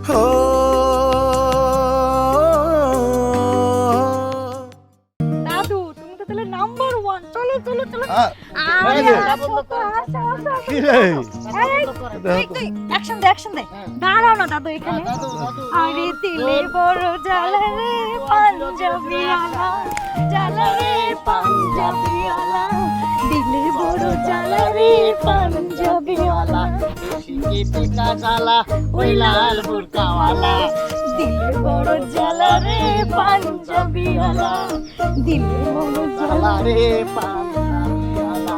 দাদু তুমি তো তাহলে নাম্বার 1 চলো চলো চলো অ্যাকশন দে অ্যাকশন দে দাঁড়াও না দাদু এখানে আরে দিলে বড় জ্বালা রে পাঞ্জাবিওয়ালা জ্বালা রে পাঞ্জাবিওয়ালা দিলে বড় জ্বালা রে পাঞ্জাবিওয়ালা শিকি পিকা জ্বালা ওই লাল বুরকাওয়ালা দিলে বড় জ্বালা রে পাঞ্জাবিওয়ালা দিলে বড় জ্বালা রে পাঞ্জাবিওয়ালা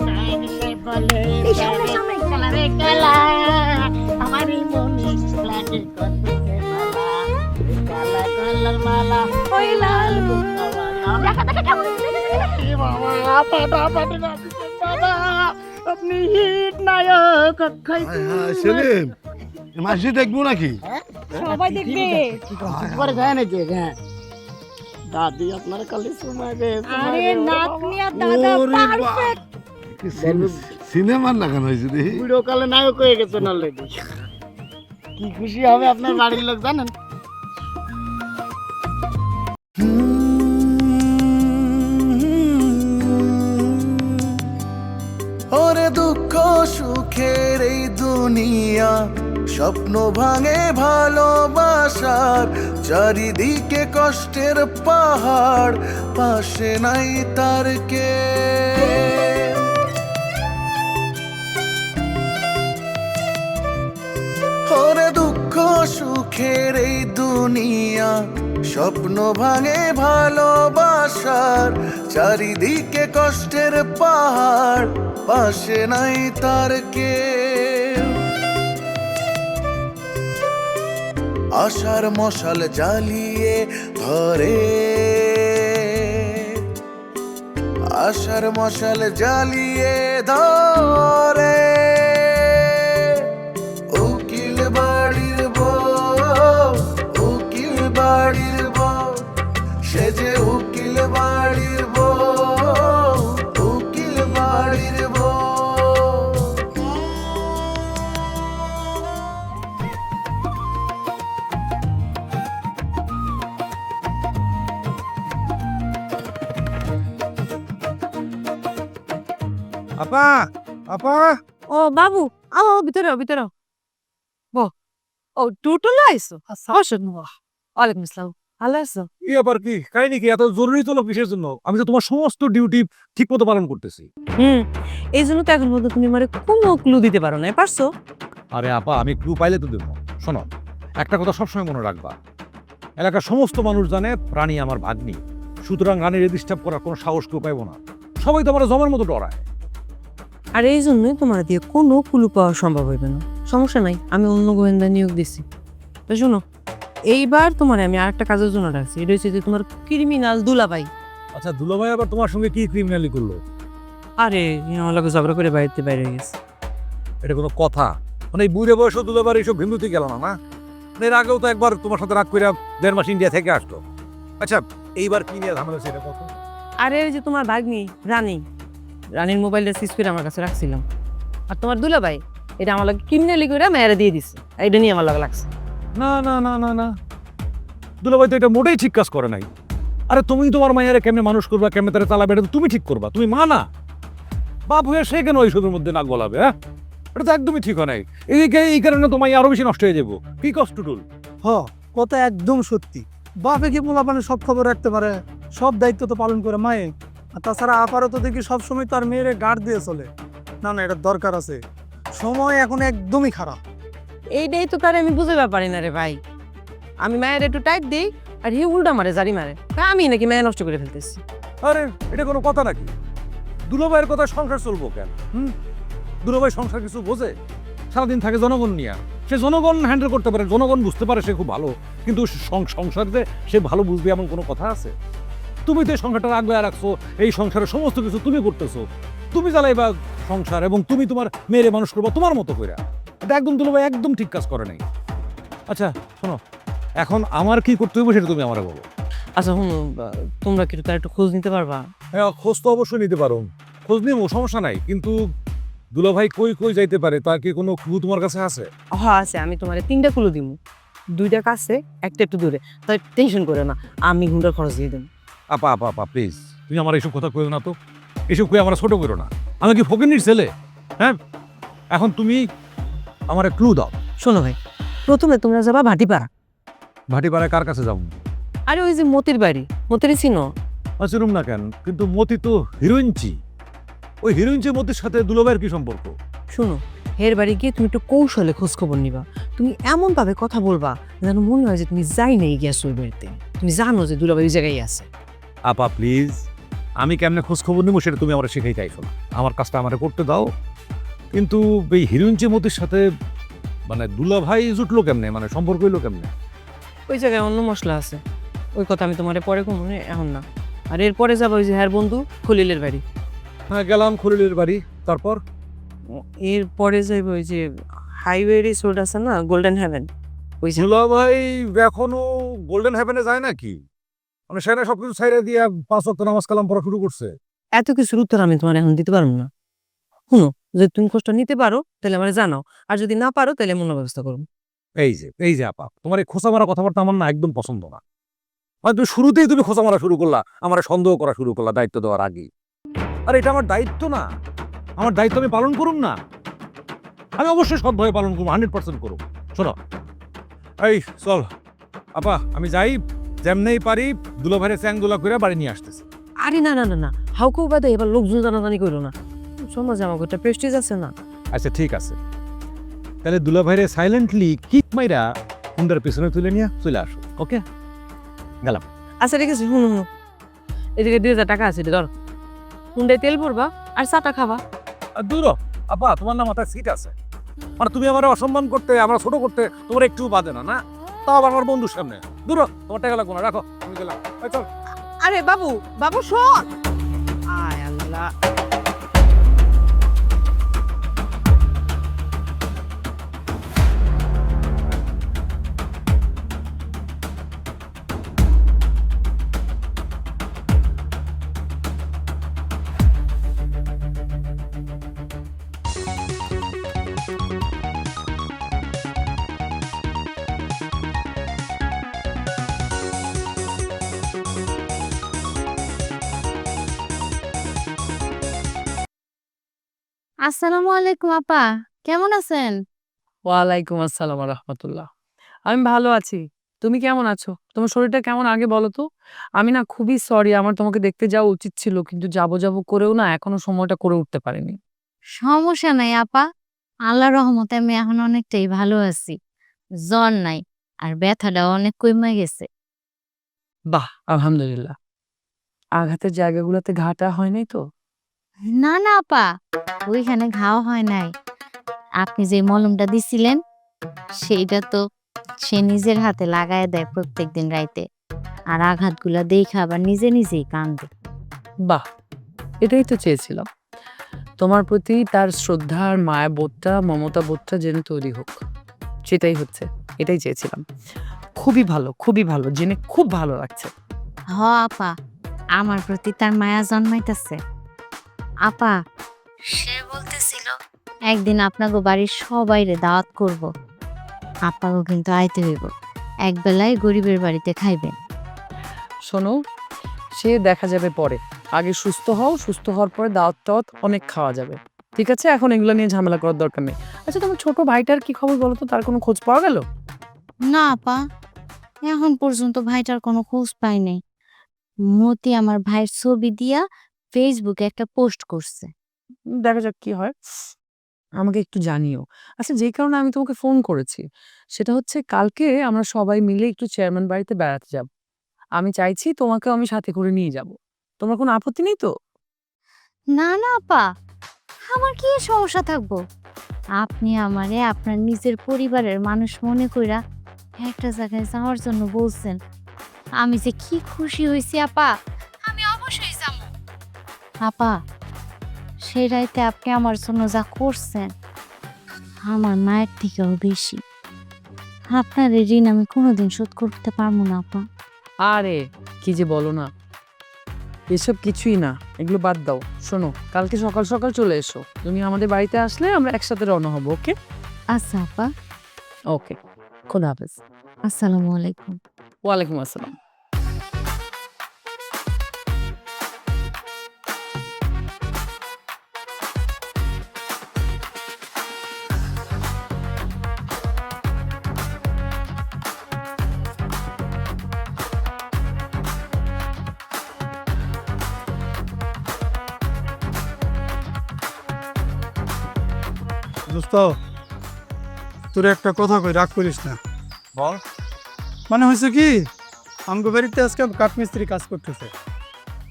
নাইন সে বলে এই সামনে সামনে কালা রে কালা আমারই মনে লাগে কত সে মালা কালা কালার মালা ওই লাল বুরকাওয়ালা দেখা দেখা কেমন বাবা পাটা পাটা বাবা আপনি হিট নায়ক অক্ষয় সেলিম মাসি দেখবো নাকি? সবাই দেখবে পরে যায় নাকি হ্যাঁ দাদি আপনার কালে সময় গেছে আরে নাতনি আর দাদা ওরে বাপ। পারফেক্ট সিনেমার লাগানো হয়েছে দেখি। ভিডিও কলে নায়ক হয়ে গেছেন অলরেডি কি খুশি হবে আপনার বাড়ির লোক জানেন ওরে দুঃখ সুখের এই দুনিয়া স্বপ্ন ভাঙে ভালোবাসার চারিদিকে কষ্টের পাহাড় পাশে নাই তার কে ওরে দুঃখ সুখের এই দুনিয়া স্বপ্ন ভাঙে ভালোবাসার চারিদিকে কষ্টের পাহাড় পাশে নাই তার কে আশার মশাল জ্বালিয়ে ধরে আশার মশাল জ্বালিয়ে ধরে উকিল বাড়ির বউ উকিল বাড়ির বউ সে যে উকিল বাড়ির বউ উকিল বাড়ির বউ আপা আপা ও বাবু আও ভিতরে ভিতরে বো ও টুটুল আইছো আসসালামু আলাইকুম আসসালাম ভালো আছো কি আবার কি কাহিনী কি এত জরুরি তো কিসের জন্য আমি তো তোমার সমস্ত ডিউটি ঠিক মতো পালন করতেছি এই জন্য তো এখন পর্যন্ত তুমি আমারে কোনো ক্লু দিতে পারো না পারছো আরে আপা আমি ক্লু পাইলে তো দেবো শোনো একটা কথা সবসময় মনে রাখবা এলাকার সমস্ত মানুষ জানে প্রাণী আমার ভাগ্নি সুতরাং রানীর ডিস্টার্ব করার কোনো সাহস কেউ পাইব না সবাই তো আমার জমের মতো ডরায় আর এই জন্যই তোমার দিয়ে কোনো ক্লু পাওয়া সম্ভব হইবে না সমস্যা নাই আমি অন্য গোয়েন্দা নিয়োগ দিছি তো শোনো এইবার তোমার আমি আরেকটা কাজের জন্য ডাকছি এটা হচ্ছে যে তোমার ক্রিমিনাল দুলাভাই আচ্ছা দুলাভাই আবার তোমার সঙ্গে কি ক্রিমিনালি করলো আরে আমার লোক ঝগড়া করে বাড়িতে বাইরে হয়ে গেছে এটা কোনো কথা মানে এই বুড়ে বয়স দুলাবার এইসব ভিন্দুতে গেল না না মানে এর আগেও তো একবার তোমার সাথে রাগ করে 1.5 মাস ইন্ডিয়া থেকে আসতো আচ্ছা এইবার কি নিয়ে ঝামেলা সেটা কত আরে ওই যে তোমার ভাগ্নি রানীর মোবাইলটা সিজ করে আমার কাছে রাখছিলাম আর তোমার দুলাভাই এটা আমার লোক ক্রিমিনালি করে মেয়েরা দিয়ে দিছে এটা নিয়ে আমার লোক লাগছে না না না না না দুলাভাই তো এটা মোটেই ঠিক কাজ করে নাই আরে তুমি তোমার মায়েরা কেমনে মানুষ করবা কেমনে তারা চালাবে এটা তো তুমি ঠিক করবা তুমি মা না বাপ হয়ে সে কেন ওইসবের মধ্যে নাক গলাবে হ্যাঁ এটা তো একদমই ঠিক হয় নাই এদিকে এই কারণে তোমার আরো বেশি নষ্ট হয়ে যাবো কি কষ্ট টুল কথা একদম সত্যি বাপে কি পোলাপানে সব খবর রাখতে পারে সব দায়িত্ব তো পালন করে মায়ে আর তাছাড়া আপারও তো দেখি সবসময় তার মেয়েরে গার্ড দিয়ে চলে না না এটা দরকার আছে সময় এখন একদমই খারাপ এইটাই তো তার আমি বুঝতে পারি না রে ভাই আমি মায়ের একটু টাইট দিই আর হি উল্টা মারে জারি মারে আমি নাকি মায়ের নষ্ট করে ফেলতেছি আরে এটা কোনো কথা নাকি দুলাভাইয়ের কথা সংসার চলবো কেন দুলাভাই সংসার কিছু বোঝে সারাদিন থাকে জনগণ নিয়ে সে জনগণ হ্যান্ডেল করতে পারে জনগণ বুঝতে পারে সে খুব ভালো কিন্তু সংসারে সে ভালো বুঝবে এমন কোনো কথা আছে তুমি তো এই সংসারটা আগলে রাখছো এই সংসারের সমস্ত কিছু তুমি করতেছো তুমি জ্বালাইবা সংসার এবং তুমি তোমার মেয়েরে মানুষ করবা তোমার মতো করে এটা একদম দুলাভাই একদম ঠিক কাজ করে নাই আচ্ছা শোনো এখন আমার কি করতে হবে সেটা তুমি আমারে বলো আচ্ছা হুম তোমরা কি তার একটু খোঁজ নিতে পারবা হ্যাঁ খোঁজ তো অবশ্যই নিতে পারো খোঁজ নিবো সমস্যা নাই কিন্তু দুলাভাই কই কই যাইতে পারে তার কি কোনো ক্লু তোমার কাছে আছে হ্যাঁ আছে আমি তোমার 3টা ক্লু দিব দুইটা কাছে একটা একটু দূরে, তাই টেনশন করে না, আমি হুন্ডার খরচ দিয়ে দেবো। আপা আপা আপা প্লিজ, তুমি আমার এইসব কথা কইও না তো, এসব কই আমার ছোট করো না। আমি কি ফকিনির ছেলে? হ্যাঁ, এখন তুমি আমার ক্লু দাও। শোনো ভাই, প্রথমে তোমরা যাবা ভাটিপাড়া। ভাটিপাড়ায় কার কাছে যাবো? আরে ওই যে মতির বাড়ি, মতির চিনো? চিনুম না কেন, কিন্তু মতি তো হিরোইনচি। ওই হিরোইনচি মতির সাথে দুলাভাইয়ের কি সম্পর্ক? শোনো, হের বাড়ি গিয়ে তুমি একটু কৌশলে খোঁজ খবর নিবা। তুমি এমন ভাবে কথা বলবা যেন মনে হয় যে তুমি যাই নেই গিয়েছো ওই বাড়িতে, তুমি জানো যে দুলাভাই ওই জায়গায় আছে। আপা প্লিজ, আমি কেমনে খোঁজ খবর নেবো সেটা তুমি আমার শেখাই চাইছো না। আমার কাজটা আমার করতে দাও। কিন্তু এই হিরোইনচি মতির সাথে মানে দুলাভাই জুটলো কেমনে, মানে সম্পর্ক হইলো কেমনে? ওই জায়গায় অন্য মশলা আছে, ওই কথা আমি তোমার পরে কমু, এখন না। আর এরপরে যাবো ওই যে হ্যার বন্ধু খলিলের বাড়ি। হ্যাঁ গেলাম খলিলের বাড়ি, তারপর এরপরে যাইবো ওই যে হাইওয়ে রিসোর্ট আছে না, গোল্ডেন হেভেন, ওই যে। দুলাভাই এখনো গোল্ডেন হেভেনে যায় নাকি? মানে সেখানে সবকিছু ছাইড়া দিয়া 5 ওয়াক্ত নামাজ কালাম পড়া শুরু করছে। এত কিছুর উত্তর আমি তোমার এখন দিতে পারবো না। শুনো, যদি তুমি খোঁজটা নিতে পারো তাহলে আমার জানাও, আর যদি না পারো তাহলে মনে ব্যবস্থা করবো। এই যে আপা, তোমার এই খোঁচা মারা কথাবার্তা আমার না একদম পছন্দ না। মানে তুমি শুরুতেই তুমি খোঁচা মারা শুরু করলা, আমার সন্দেহ করা শুরু করলা দায়িত্ব দেওয়ার আগে। আর এটা আমার দায়িত্ব না, আমার দায়িত্ব আমি পালন করুম না। আমি অবশ্যই সৎভাবে পালন করবো, 100% করবো। শোনো, এই চল আপা, আমি যাই, যেমনেই পারি দুলাভাইয়ের চ্যাংদোলা করে বাড়ি নিয়ে আসতেছি। আরে না না না না, হাউকেও বাদে এবার লোকজন জানাজানি করো না, সমাজে আমার একটা প্রেস্টিজ আছে না। আচ্ছা ঠিক আছে, তাহলে দুলাভাইরে সাইলেন্টলি কিক মাইরা হুন্ডার পেছনে তুলে নিয়ে চলে আসো। ওকে, গেলাম। আচ্ছা ঠিক আছে, শুনো শুনো, এদিকে 2000 টাকা আছে, ধর হুন্ডায় তেল ভরবা আর চাটা খাবা। আর দূর হ, আপা তোমার না মাথায় সিট আছে, মানে তুমি আমার অসম্মান করতে, আমার ছোট করতে তোমার একটু বাদে না, না তাও আবার আমার বন্ধুর সামনে। দূর হ, তোমার টাকা লাগবো না, রাখো, আমি গেলাম। এই চল। আরে বাবু, বাবু শোন। আয় আল্লাহ। আসসালামু আলাইকুম আপা, কেমন আছেন? ওয়ালাইকুম আসসালাম রহমতুল্লাহ। আমি ভালো আছি, তুমি কেমন আছো? তোমার শরীরটা কেমন আগে বলো তো। আমি না খুবই সরি, আমার তোমাকে দেখতে যাওয়া উচিত ছিল, কিন্তু যাবো যাবো করেও না এখনো সময়টা করে উঠতে পারিনি। সমস্যা নাই আপা, আল্লাহর রহমতে আমি এখন অনেকটাই ভালো আছি। জ্বর নাই, আর ব্যথাটাও অনেক কমে গেছে। বাহ, আলহামদুলিল্লাহ। আঘাতের জায়গাগুলোতে ঘাটা হয় নাই তো? না না আপা, ওইখানে ঘাও হয় নাই। আপনি যে মলমটা দিছিলেন সেইটা তো সে নিজের হাতে লাগায় দেয় প্রত্যেকদিন রাইতে, আর আঘাতগুলা দেখে আবার নিজে নিজেই কান্দে। বাহ, এটাই তো চেয়েছিলাম, তোমার প্রতি তার শ্রদ্ধা আর মায়া বোধটা, মমতা বোধটা যেন তৈরি হোক, সেটাই হচ্ছে, এটাই চেয়েছিলাম। খুবই ভালো, খুবই ভালো, জেনে খুব ভালো লাগছে। হ আপা, আমার প্রতি তার মায়া জন্মাইতেছে। আপা, সে বলতেছিল একদিন আপনাকে বাড়ির সবাইরে দাওয়াত করব। আপাকে কিন্তু আইতে হইব, এক বেলায় গরিবের বাড়িতে খাইবেন। শোনো, সে দেখা যাবে পরে, আগে সুস্থ হও, সুস্থ হওয়ার পরে দাওয়াত টাওয়াত অনেক খাওয়া যাবে, ঠিক আছে? এখন এগুলো নিয়ে ঝামেলা করার দরকার নেই। আচ্ছা, তোমার ছোট ভাইটার কি খবর বলো তো, তার কোনো খোঁজ পাওয়া গেল? না আপা, এখন পর্যন্ত ভাইটার কোনো খোঁজ পাই নাই। মতি আমার ভাইয়ের ছবি দিয়া ফেসবুকে একটা পোস্ট করছে। দেখা যাক কি হয়, আমাকে একটু জানিও। আচ্ছা, যে কারণে আমি তোমাকে ফোন করেছি সেটা হচ্ছে কালকে আমরা সবাই মিলে একটু চেয়ারম্যান বাড়িতে বেড়াতে যাব। আমি চাইছি তোমাকেও আমি সাথে করে নিয়ে যাব, তোমার কোনো আপত্তি নেই তো? না না আপা, আমার কি সমস্যা থাকবো? আপনি আমারে আপনার নিজের পরিবারের মানুষ মনে কইরা একটা জায়গায় যাওয়ার জন্য বলছেন, আমি যে কি খুশি হয়েছি আপা, আমি অবশ্যই যাব। আপা, সেই রাইতে আপনি আমার জন্য যা করছেন আমার মায়ের থেকেও বেশি। আপনার এই ঋণ আমি কোনোদিন শোধ করতে পারবো না আপা। আরে কি যে বলো না, এসব কিছুই না, এগুলো বাদ দাও। শোনো, কালকে সকাল সকাল চলে এসো, তুমি আমাদের বাড়িতে আসলে আমরা একসাথে রওনা হবো। ওকে? আচ্ছা আপা। ওকে, খোদা হাফেজ। আসসালামু আলাইকুম। ওয়ালাইকুম আসসালাম। দোস্ত, তোর একটা কথা কই, রাগ করিস না। বল। মানে হয়েছে কি, আমগো বাড়িতে আজকে কাঠমিস্ত্রি কাজ করতেছে,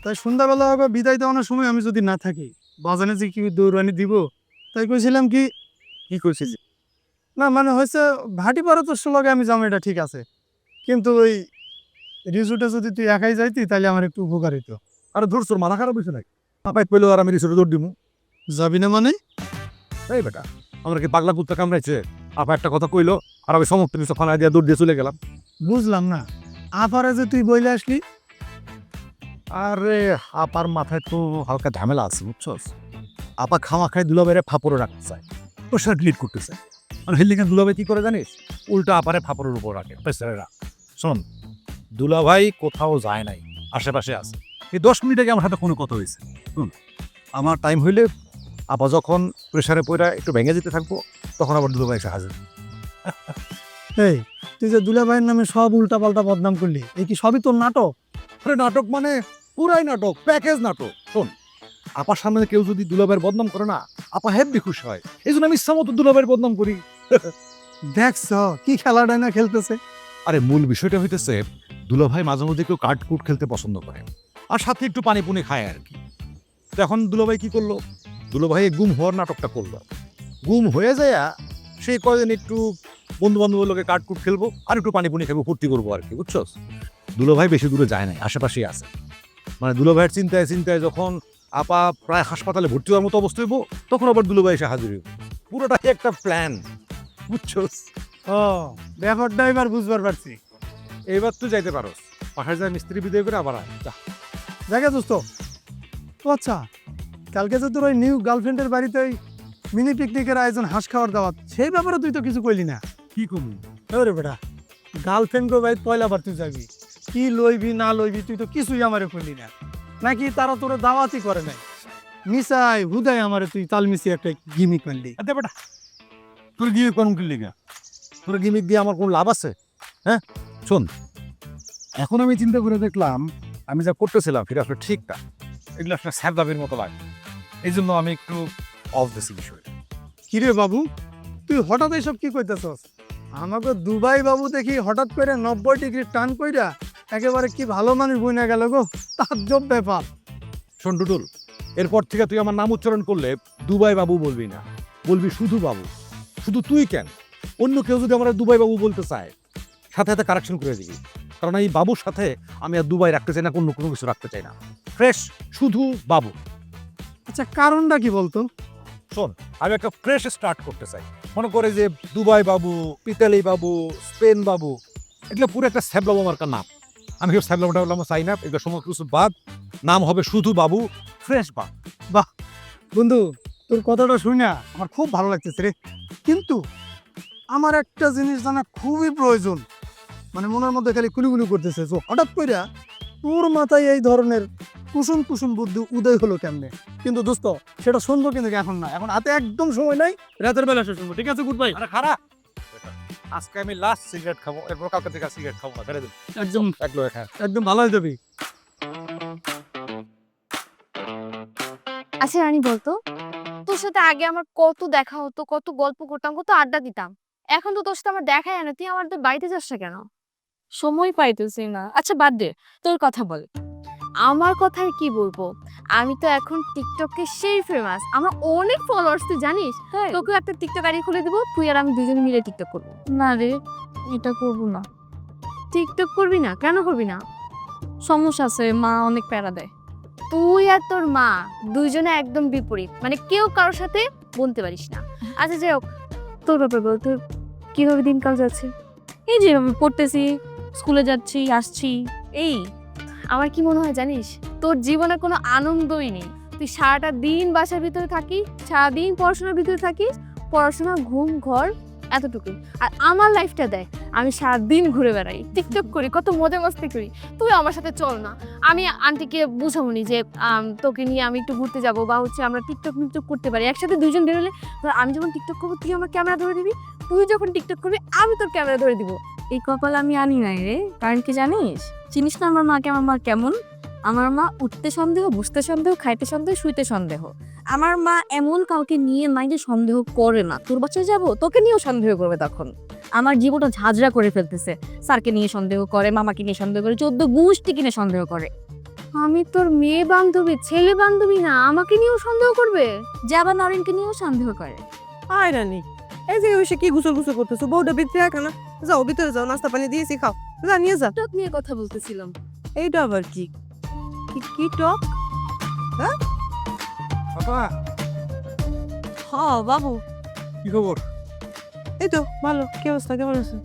তাই সন্ধ্যাবেলা হবে বিদায় দেওয়ানোর সময় আমি যদি না থাকি বাজানে যে কি দৌড়ানি দিব, তাই কইছিলাম কি করছিস না, মানে হয়েছে ভাটি পাড়া তোর লগে আমি যাবো, এটা ঠিক আছে, কিন্তু ওই রিসোর্টে যদি তুই একাই যাইতি তাহলে আমার একটু উপকার হইতো। আরে ধর, তোর মাথা খারাপ হয়েছে নাকি? পাপাই পেলো আর আমি রিসোর্টে দৌড় দিমু? যাবি না মানে? এই বেটা, আমরা কি পাগলা কুত্তা কামড়াইছে? আপা একটা কথা কইলো আর আমি সমস্ত কিছু ফানা দিয়ে দৌড় দিয়ে চলে গেলাম। বুঝলাম না, আপারে যে তুই বইলে আসলি। আরে আপার মাথায় তো হালকা ঝামেলা আছে, বুঝছস? আপা খাওয়া খায় দুলাভাইরে ফাপড়ে রাখতে চায়, প্রেশার ডিলিট করতে চায়। আর হেলিকে দুলাভাই কি করে জানিস? উল্টা আপারে ফাপড়ের উপর রাখে, প্রেশারেরা। শোন, দুলাভাই কোথাও যায় নাই, আশেপাশে আছে। এই 10 মিনিট আগে আমার সাথে কোনো কথা হয়েছে। আমার টাইম হইলে আপা যখন প্রেশারে পড়া একটু ভেঙে যেতে থাকবো, তখন আবার দুলাভাই এসে হাজির। এই তুই যে দুলাভাইয়ের নামে সব উল্টা পাল্টা বদনাম করলি, এই কি সবই তোর নাটক? আরে নাটক মানে পুরাই নাটক, প্যাকেজ নাটক। শোন, আপার সামনে কেউ যদি দুলাভাইয়ের বদনাম করে না, আপা হেব্বি খুশি হয়। এই জন্য আমি ইচ্ছা মতো দুলাভাইয়ের বদনাম করি। দেখছ কি খেলাটাই না খেলতেছে। আরে মূল বিষয়টা হইতেছে, দুলাভাই মাঝে মধ্যে কেউ কাঠকুট খেলতে পছন্দ করে, আর সাথে একটু পানি পুনি খায় আর কি। তো এখন দুলাভাই কি করলো? দুলাভাই গুম হওয়ার নাটকটা করলো। গুম হয়ে যায় সেই কয়দিন একটু বন্ধু বান্ধবের লোকে কাঠকুট খেলবো আর একটু পানি পুনি খাবো, ফুর্তি করবো আর কি, বুঝছস? দুলাভাই বেশি দূরে যায় নাই, আশেপাশেই আছে। মানে দুলাভাইয়ের চিন্তায় চিন্তায় যখন আপা প্রায় হাসপাতালে ভর্তি হওয়ার মতো অবস্থা হইব, তখন আবার দুলাভাই এসে হাজির হইব। পুরোটাই একটা প্ল্যান, বুঝছস? ও, ব্যাপারটা এবার বুঝবার পারছি। এইবার তুই যাইতে পারো, পাশে যায় মিস্ত্রি বিদায় করে আবার আয়, যা। দেখে দোস্ত, ও আচ্ছা, কালকে যে তোর ওই নিউ গার্লফ্রেন্ডের বাড়িতে ওই মিনি পিকনিকের আয়োজন, হাঁস খাওয়ার দাওয়াত, সেই ব্যাপারে তুই তো কিছু কইলি না। কি করবি? এবারে বেটা, গার্লফ্রেন্ড গো ভাই পয়লা বার তুই যাবি, কি লইবি না লইবি তুই তো কিছুই আমারে কইলি না। নাকি তারা তোরে দাওয়াতই করে নাই, মিসাই হুদাই আমারে তুই তাল মিশি একটা গিমিক মারলি। আরে বেটা, তোর গিমিক কোন কি লিগা? তোর গিমিক দিয়ে আমার কোনো লাভ আছে? হ্যাঁ শোন, এখন আমি চিন্তা করে দেখলাম আমি যা করতেছিলাম সেটা আসলে ঠিক না, এগুলো আসলে স্যার দাবির মতো লাগে। এই জন্য আমি একটু অফ দিছি বিষয়। কিরে বাবু, তুই হঠাৎ এইসব কি কইতেছস? আমাকে দুবাই বাবু দেখি হঠাৎ করে 90 ডিগ্রি টান কইরা একেবারে কি ভালো মানুষ বইনা গেল গো, তাজ্জব ব্যাপার। শোন ডুডুল, এরপর থেকে তুই আমার নাম উচ্চারণ করলে দুবাই বাবু বলবি না, বলবি শুধু বাবু। শুধু তুই কেন, অন্য কেউ যদি আমরা দুবাই বাবু বলতে চায়, সাথে সাথে কারেকশন করে দিবি। কারণ এই বাবুর সাথে আমি আর দুবাই রাখতে চাই না, অন্য কোনো কিছু রাখতে চাই না। ফ্রেশ শুধু বাবু। আচ্ছা কারণটা কি বলতো? শোন, আমি একটা ফ্রেশ স্টার্ট করতে চাই। মনে করে যে দুবাই বাবু, পিতালি বাবু, স্পেন বাবু, এগুলো পুরো একটা স্যাবলাবো মার্কার নাম। আমি কেউ স্যাবলাবোটা বললাম চাই না, এগুলো সমস্ত কিছু বাদ, নাম হবে শুধু বাবু, ফ্রেশ বাবু। বন্ধু, তোর কথাটা শুনে আমার খুব ভালো লাগতেছে রে, কিন্তু আমার একটা জিনিস জানা খুবই প্রয়োজন। মানে মনের মধ্যে খালি কুলুকুলু করতেছে, তো হঠাৎ কইরা তোর মাথায় এই ধরনের কুসুম কুসুম বুদ্ধি উদয় হলো কেমনে? কিন্তু দোস্ত, সেটা শুনবো কিন্তু এখন না, এখন হাতে একদম সময় নাই, রাতের বেলা সে শুনবো, ঠিক আছে? Good bye. আরে খারাপ, আজকে আমি লাস্ট সিগারেট খাবো, এরপর কালকে থেকে সিগারেট খাবো না, ছেড়ে দেবো একদম একলো একা। একদম ভালো হয়ে যাবি। আচ্ছা রানী, বলতো তোর সাথে আগে আমার কত দেখা হতো, কত গল্প করতাম, কত আড্ডা দিতাম। এখন তো তোর সাথে আমার দেখাই হয় না, তুই আমার তো বাড়িতে যাস না কেন? সময় পাইতেছি না। আচ্ছা বাদ দে, তোর কথা বল। আমার কথা আর কি বলবো, আমি তো এখন টিকটকে সেই ফেমাস, আমার অনেক ফলোয়ার্স, তুই জানিস? তোকেও একটা টিকটক আইডি খুলে দিব, তুই আর আমি দুজনে মিলে টিকটক করবো। না রে, এটা করবো না। টিকটক করবি না? কেন করবি না? সমস্যা আছে, মা অনেক প্যারা দেয়। তুই আর তোর মা দুইজনে একদম বিপরীত, মানে কেউ কারোর সাথে বলতে পারিস না। আচ্ছা যাই হোক, তোর ব্যাপার বল, তোর কিভাবে দিনকাল যাচ্ছে? এই যে পড়তেছি, স্কুলে যাচ্ছি, আসছি, এই। আমার কি মনে হয় জানিস, তোর জীবনে কোনো আনন্দই নেই। তুই সারাটা দিন বাসার ভিতরে থাকিস, সারাদিন পড়াশোনার ভিতরে থাকিস, পড়াশোনা, ঘুম, ঘর, এতটুকুই। আর আমার লাইফটা দেখ, আমি সারাদিন ঘুরে বেড়াই, টিকটক করি, কত মজা মস্তি করি। তুই আমার সাথে চল না, আমি আন্টিকে বুঝাবনি যে তোকে নিয়ে আমি একটু ঘুরতে যাব, বা হচ্ছে আমরা টিকটক মিকটক করতে পারি একসাথে দুজন বেরোলে। ধর আমি যখন টিকটক করবো তুই আমার ক্যামেরা ধরে দিবি, তুই যখন টিকটক করবি আমি তোর ক্যামেরা ধরে দিব। এই কপাল আমি আনি নাই রে, কারণ কি জানিস, চিনিস না আমার মাকে? আমার মা কেমন? আমার মা উঠতে সন্দেহ, বসতে সন্দেহ, খাইতে সন্দেহ, শুইতে সন্দেহ। আমার মা এমন কাউকে নিয়ে নাই যে সন্দেহ করে না। তোর বাচ্চায় যাব, তোকে নিয়েও সন্দেহ করবে তখন। আমার জীবনটা ঝাঁঝরা করে ফেলতেছে। স্যারকে নিয়ে সন্দেহ করে, মামাকে নিয়ে সন্দেহ করে, 14 গোষ্ঠী কিনে সন্দেহ করে। আমি তোর মেয়ে বান্ধবী, ছেলে বান্ধবী না, আমাকে নিয়েও সন্দেহ করবে? যে আবার নরেনকে নিয়েও সন্দেহ করে। আয় রানী, এই যে বসে কি গুছল গুছল করতেছো? বউটা ভিতরে রাখা না, যাও ভিতরে যাও, নাস্তা পানি দিয়েছি, খাও, যা নিয়ে যা। টক নিয়ে কথা বলতেছিলাম। এইটা আবার কি? কি টক? আপা হ বাবু, কি খবর? এই তো ভালো। কি অবস্থা, কেমন আছে?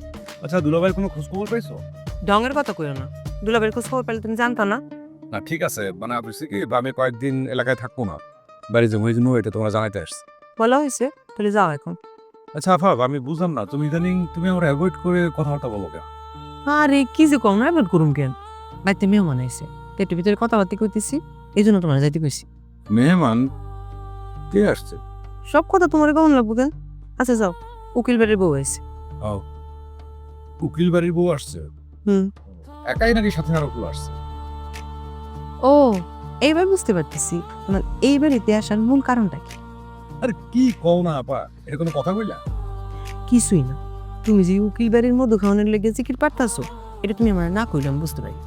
আচ্ছা দুলাভাইয়ের কোনো খোঁজ খবর পাইছো? ঢঙের কথা কইও না, দুলাবের খোঁজ খবর পেলে তুমি জানতো না? না ঠিক আছে, মানে বুঝছি কি আমি কয়েকদিন এলাকায় থাকবো না, বাড়ি যাবো, এই জন্য এটা তোমরা জানাইতে আসছি। বলা হয়েছে, তাহলে যাও এখন। আচ্ছা আফা, আমি বুঝলাম না, তুমি ইদানিং তুমি আমার অ্যাভয়েড করে কথাবার্তা বলো কেন? আরে কি যে কম না, এবার করুম কেন? বাড়িতে মেহমান আইছে, পেটের ভিতরে কথাবার্তা কইতেছি, এই জন্য তোমার যাইতে কইছি। মেহমান কে আসছে? সব কথা তোমার কেমন লাগবো কেন? আচ্ছা যাও, উকিল বাড়ির বউ আইছে। উকিল বাড়ির বউ আসছে? হুম। একাই নাকি সাথে আরো কেউ আসছে? ও, এইবার বুঝতে পারতেছি তোমার এই বাড়িতে আসার মূল কারণটা কি। আরে কি কও না আপা, এটা কোনো কথা কইলা? কিছুই না, তুমি যে উকিল বাড়ির মধু খাওয়ানোর লেগে জিকির পারতাছো, এটা তুমি আমার না কইলাম বুঝতে পারি।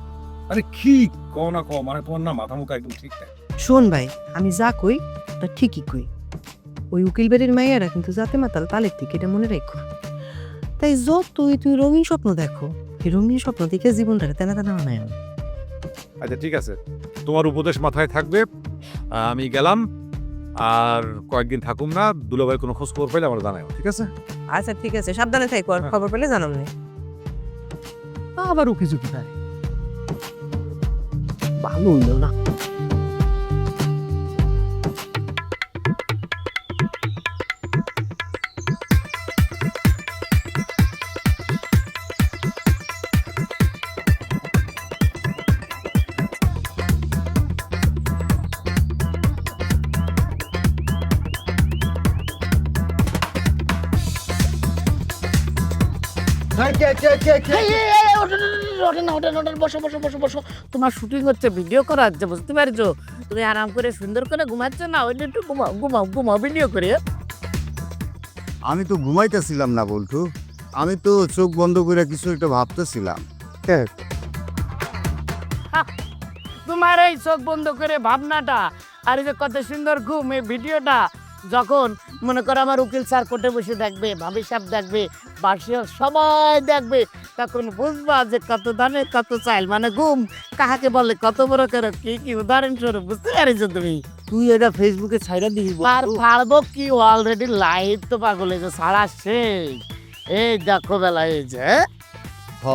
আরে কি কও না কও, মানে তোমার না মাথা মুখা একদম ঠিক নাই। শোন ভাই, আমি যা কই তা ঠিকই কই। ওই উকিল বাড়ির মাইয়ারা কিন্তু যাতে মাতাল তালের থেকে, এটা মনে রেখো। তাই যতই তুই রঙিন স্বপ্ন দেখো, এই রঙিন স্বপ্ন দেখে জীবনটাকে তেনা তেনা বানায় না। আচ্ছা ঠিক আছে, তোমার উপদেশ মাথায় থাকবে। আমি গেলাম, আর কয়েকদিন থাকুম না। দুলাভাইয়ের কোনো খোঁজ খবর পাইলে আমার জানাও, ঠিক আছে? আচ্ছা ঠিক আছে, সাবধানে থাকো, আর খবর পেলে জানাম নি। আবার উকি ঝুঁকি পারে, ভালো হইল না। বসো বসো বসো বসো, তোমার শুটিং হচ্ছে, ভিডিও করা হচ্ছে, বুঝতে পারছো? তুমি আরাম করে সুন্দর করে ঘুমাচ্ছ না, ওইটা একটু ঘুমাও ঘুমাও ঘুমাও, ভিডিও করে। আমি তো ঘুমাইতেছিলাম না বলটু, আমি তো চোখ বন্ধ করে কিছু একটা ভাবতেছিলাম। তোমার এই চোখ বন্ধ করে ভাবনাটা আর এই যে কত সুন্দর ঘুম, এই ভিডিওটা যখন মনে করো আমার উকিল স্যার কোর্টে বসে দেখবে, ভাবি সাহেব দেখবে, বার্ষিক সবাই দেখবে, তখন বুঝবা যে কত দানে কত চাইল, মানে ঘুম কাহাকে বলে, কত বড় করে কি কি উদাহরণস্বরূপ, বুঝতে পারছো তুমি? তুই এটা ফেসবুকে ছাইরা দিবি? আর পারবো কি, অলরেডি লাইভ তো পাগল হয়েছে, ছাড়া শেষ। এই দেখো বেলা এই যে, হ,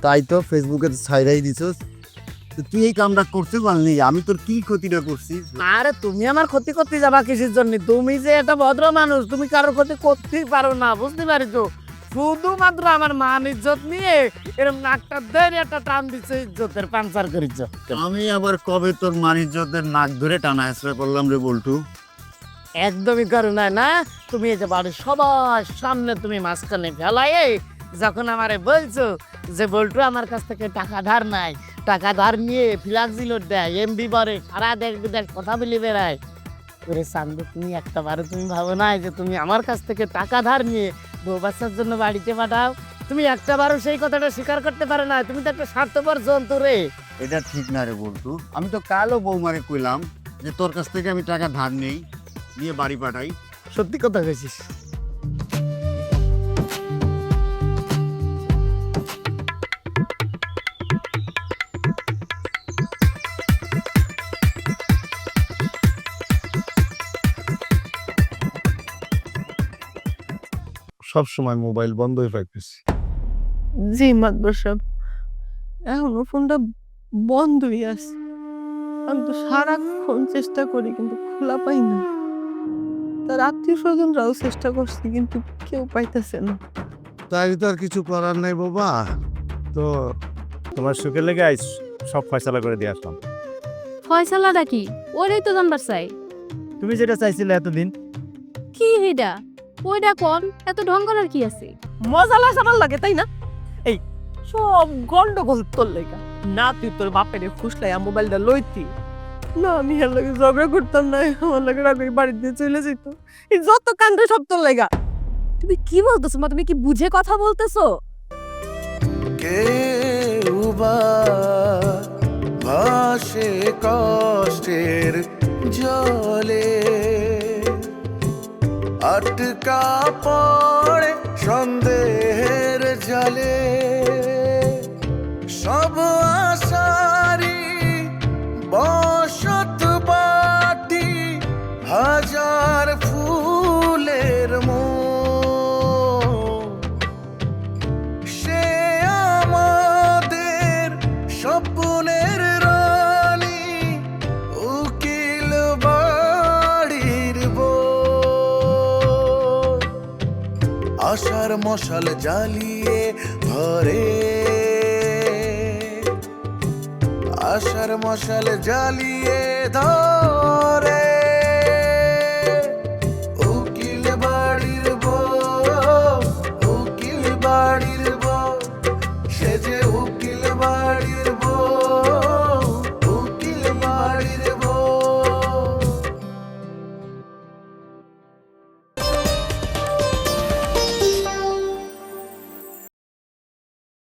তাই তো ফেসবুকে ছাইরাই দিছস। তো তুই এই কামটা করতে পারলি, আমি তোর কি ক্ষতিটা করছি? আরে তুমি আমার ক্ষতি করতে যাবা কিসের জন্য? তুমি যে একটা ভদ্র মানুষ, তুমি কারোর ক্ষতি করতেই পারো না, বুঝতে পারছো? শুধুমাত্র আমার মান ইজ্জত নিয়ে এরকম নাকটা ধরে একটা টান দিচ্ছে, ইজ্জতের পাঞ্চার করেছ। আমি আবার কবে তোর মানিজ্যদের নাক ধরে টানা হেসড়া করলাম রে বল্টু? একদমই করো না। তুমি এই যে বাড়ির সবার সামনে তুমি মাঝখানে ফেলাই যখন আমারে বলছো যে বল্টু আমার কাছ থেকে টাকা ধার নাই, টাকা ধার নিয়ে ফ্লাক্সিলোড দেয়, এমবি বারে সারা দেশ বিদেশ কথা বলে বেড়ায়, ওরে চান্দু তুমি একটা বারে তুমি ভাবো না যে তুমি আমার কাছ থেকে টাকা ধার নিয়ে বউ বাচ্চার জন্য বাড়িতে পাঠাও? তুমি একটা বারও সেই কথাটা স্বীকার করতে পারো না। তুমি তো একটা স্বার্থপর জন্তু রে। এটা ঠিক না রে বল্টু, আমি তো কালো বৌমারে কইলাম যে তোর কাছ থেকে আমি টাকা ধার নেই, নিয়ে বাড়ি পাঠাই। সত্যি কথা কইছিস। সব সময় মোবাইল বন্ধ হয়ে রাখতেছি। জি মাতবর সাহেব, এখনো ফোনটা বন্ধই আছে। আমি তো সারাক্ষণ চেষ্টা করি কিন্তু খোলা পাই না। তার আত্মীয় স্বজনরাও চেষ্টা করছে কিন্তু কেউ পাইতেছে না। তো তাই তো আর কিছু করার নাই বাবা। তো তোমার সুখের লেগে আইস সব ফয়সালা করে দিয়ে আসলাম। ফয়সালাটা কি ওরেই তো জানবার চাই। তুমি যেটা চাইছিলে এতদিন। কি হেডা ওইটা কোন এত ঢং করার কি আছে? মজা লাগে আমার লাগে তাই না? এই সব গন্ডগোল তোর লেগা। না তুই তোর বাপের ফুসলাই মোবাইলটা লইতি, না আমি এর লাগে ঝগড়া করতাম না, আমার লাগে রাগে বাড়িতে দিয়ে চলে যেত। এই যত কাণ্ড সব তোর লেগা। তুমি কি বলতেছো মা? তুমি কি বুঝে কথা বলতেছো? কেউ বা ভাসে কষ্টের জলে, আটকা পড়ে সন্দেহের জালে, সব আশারি বসত বাটি হাজার ফুলের মন। সে আমাদের স্বপ্নের রানী, উকিল বাড়ির বউ। আশার মশাল জ্বালিয়ে ধরে, আশার মশাল জ্বালিয়ে ধরে